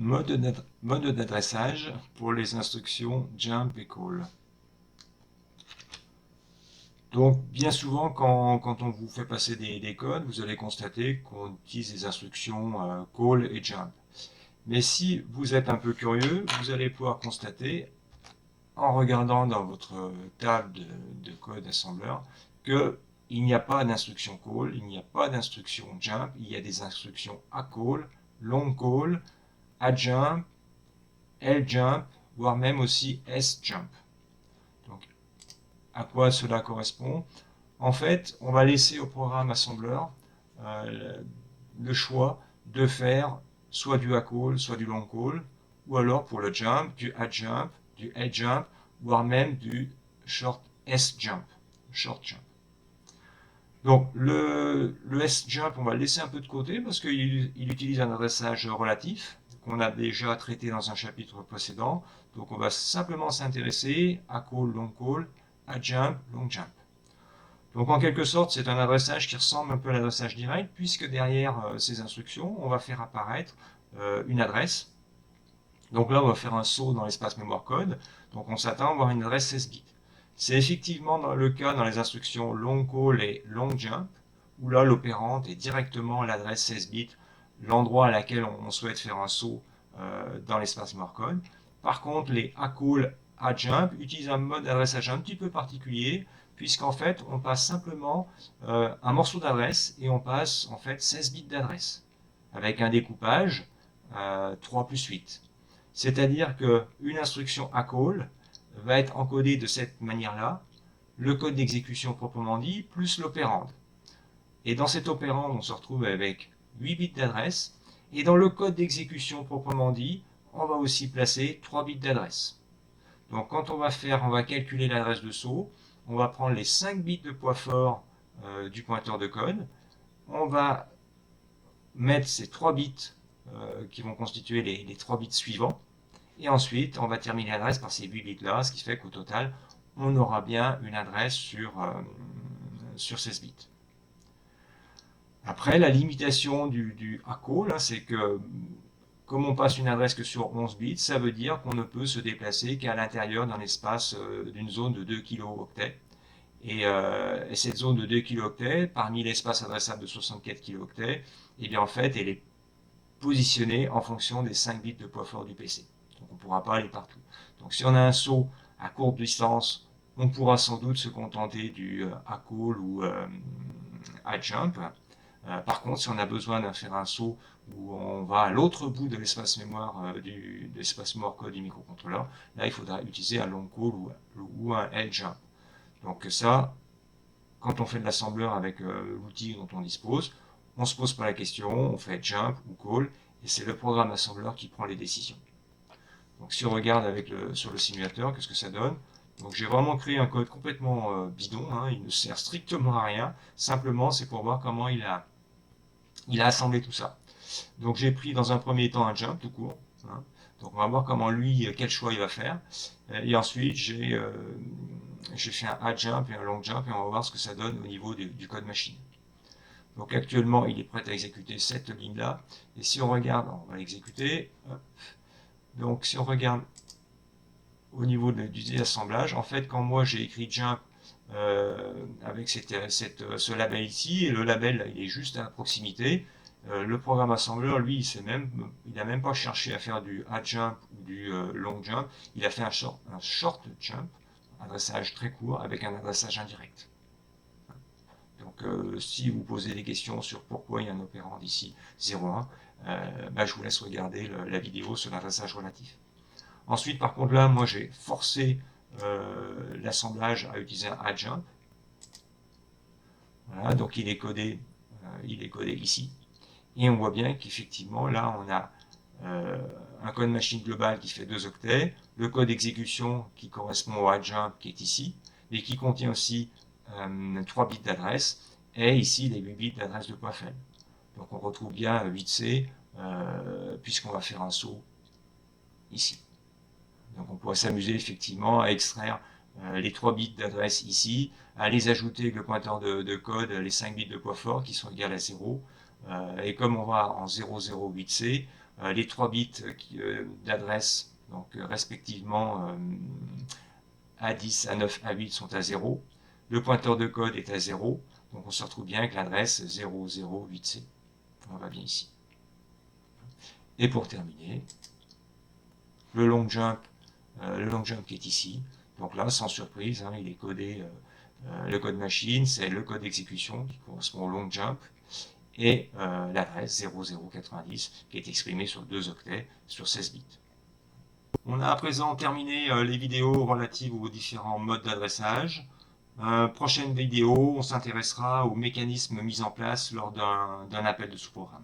Mode d'adressage pour les instructions jump et call. Donc, bien souvent, quand on vous fait passer des codes, vous allez constater qu'on utilise les instructions call et jump. Mais si vous êtes un peu curieux, vous allez pouvoir constater, en regardant dans votre table de code assembleur, qu'il n'y a pas d'instruction call, il n'y a pas d'instruction jump, il y a des instructions acall, long call, adjump, ljump, voire même aussi sjump. Donc, à quoi cela correspond? En fait, on va laisser au programme assembleur le choix de faire soit du acall, soit du long call, ou alors pour le jump, du adjump, du ljump, voire même du short sjump. Short jump. Donc le sjump, on va le laisser un peu de côté parce qu'il utilise un adressage relatif qu'on a déjà traité dans un chapitre précédent. Donc on va simplement s'intéresser à call, long call, à jump, long jump. Donc en quelque sorte, c'est un adressage qui ressemble un peu à l'adressage direct, puisque derrière ces instructions, on va faire apparaître une adresse. Donc là, on va faire un saut dans l'espace mémoire code. Donc on s'attend à avoir une adresse 16 bits. C'est effectivement le cas dans les instructions long call et long jump, où là, l'opérante est directement l'adresse 16 bits, l'endroit à laquelle on souhaite faire un saut dans l'espace mémoire code. Par contre, les acall, adjump utilisent un mode d'adressage un petit peu particulier, puisqu'en fait, on passe simplement un morceau d'adresse et on passe en fait 16 bits d'adresse, avec un découpage 3 plus 8. C'est-à-dire qu'une instruction acall va être encodée de cette manière-là, le code d'exécution proprement dit, plus l'opérande. Et dans cet opérande, on se retrouve avec 8 bits d'adresse, et dans le code d'exécution proprement dit, on va aussi placer 3 bits d'adresse. Donc quand on va calculer l'adresse de saut, on va prendre les 5 bits de poids fort du pointeur de code, on va mettre ces 3 bits qui vont constituer les 3 bits suivants, et ensuite on va terminer l'adresse par ces 8 bits là, ce qui fait qu'au total on aura bien une adresse sur 16 bits. Après, la limitation du ACALL, c'est que comme on passe une adresse que sur 11 bits, ça veut dire qu'on ne peut se déplacer qu'à l'intérieur d'un espace d'une zone de 2 kilooctets. Et cette zone de 2 kilooctets, parmi l'espace adressable de 64 kilooctets, et bien en fait, elle est positionnée en fonction des 5 bits de poids fort du PC. Donc on ne pourra pas aller partout. Donc si on a un saut à courte distance, on pourra sans doute se contenter du ACALL ou adjump. Par contre, si on a besoin de faire un saut où on va à l'autre bout de l'espace mémoire de l'espace mémoire code du microcontrôleur, là il faudra utiliser un long call ou un ljump. Donc ça, quand on fait de l'assembleur avec l'outil dont on dispose, on ne se pose pas la question, on fait jump ou call, et c'est le programme assembleur qui prend les décisions. Donc si on regarde sur le simulateur, qu'est-ce que ça donne? Donc j'ai vraiment créé un code complètement bidon, hein, il ne sert strictement à rien, simplement c'est pour voir comment il a assemblé tout ça. Donc j'ai pris dans un premier temps un jump tout court, hein. Donc on va voir comment lui, quel choix il va faire. Et ensuite j'ai fait un adjump et un long jump et on va voir ce que ça donne au niveau du code machine. Donc actuellement il est prêt à exécuter cette ligne là. Et si on regarde, on va l'exécuter. Donc si on regarde au niveau du désassemblage, en fait quand moi j'ai écrit jump avec ce label ici, et le label il est juste à proximité, le programme assembleur, lui, il n'a même pas cherché à faire du adjump ou du long jump, il a fait un short jump, un adressage très court avec un adressage indirect. Donc si vous posez des questions sur pourquoi il y a un opérand ici 0,1, je vous laisse regarder la vidéo sur l'adressage relatif. Ensuite, par contre, là, moi, j'ai forcé l'assemblage à utiliser un adjump. Voilà, donc il est codé ici. Et on voit bien qu'effectivement, là, on a un code machine global qui fait 2 octets, le code exécution qui correspond au adjump qui est ici, et qui contient aussi 3 bits d'adresse, et ici les 8 bits d'adresse de poids faible. Donc on retrouve bien 8C, puisqu'on va faire un saut ici. Donc on pourrait s'amuser effectivement à extraire les 3 bits d'adresse ici, à les ajouter avec le pointeur de code, les 5 bits de poids fort qui sont égales à 0. Et comme on va en 008C, les 3 bits d'adresse, donc respectivement A10, A9, A8 sont à 0. Le pointeur de code est à 0. Donc on se retrouve bien avec l'adresse 008C. On va bien ici. Et pour terminer, le long jump qui est ici. Donc là, sans surprise, hein, il est codé, le code machine, c'est le code d'exécution qui correspond au long jump, et l'adresse 0090 qui est exprimée sur 2 octets sur 16 bits. On a à présent terminé les vidéos relatives aux différents modes d'adressage. Prochaine vidéo, on s'intéressera aux mécanismes mis en place lors d'un appel de sous-programme.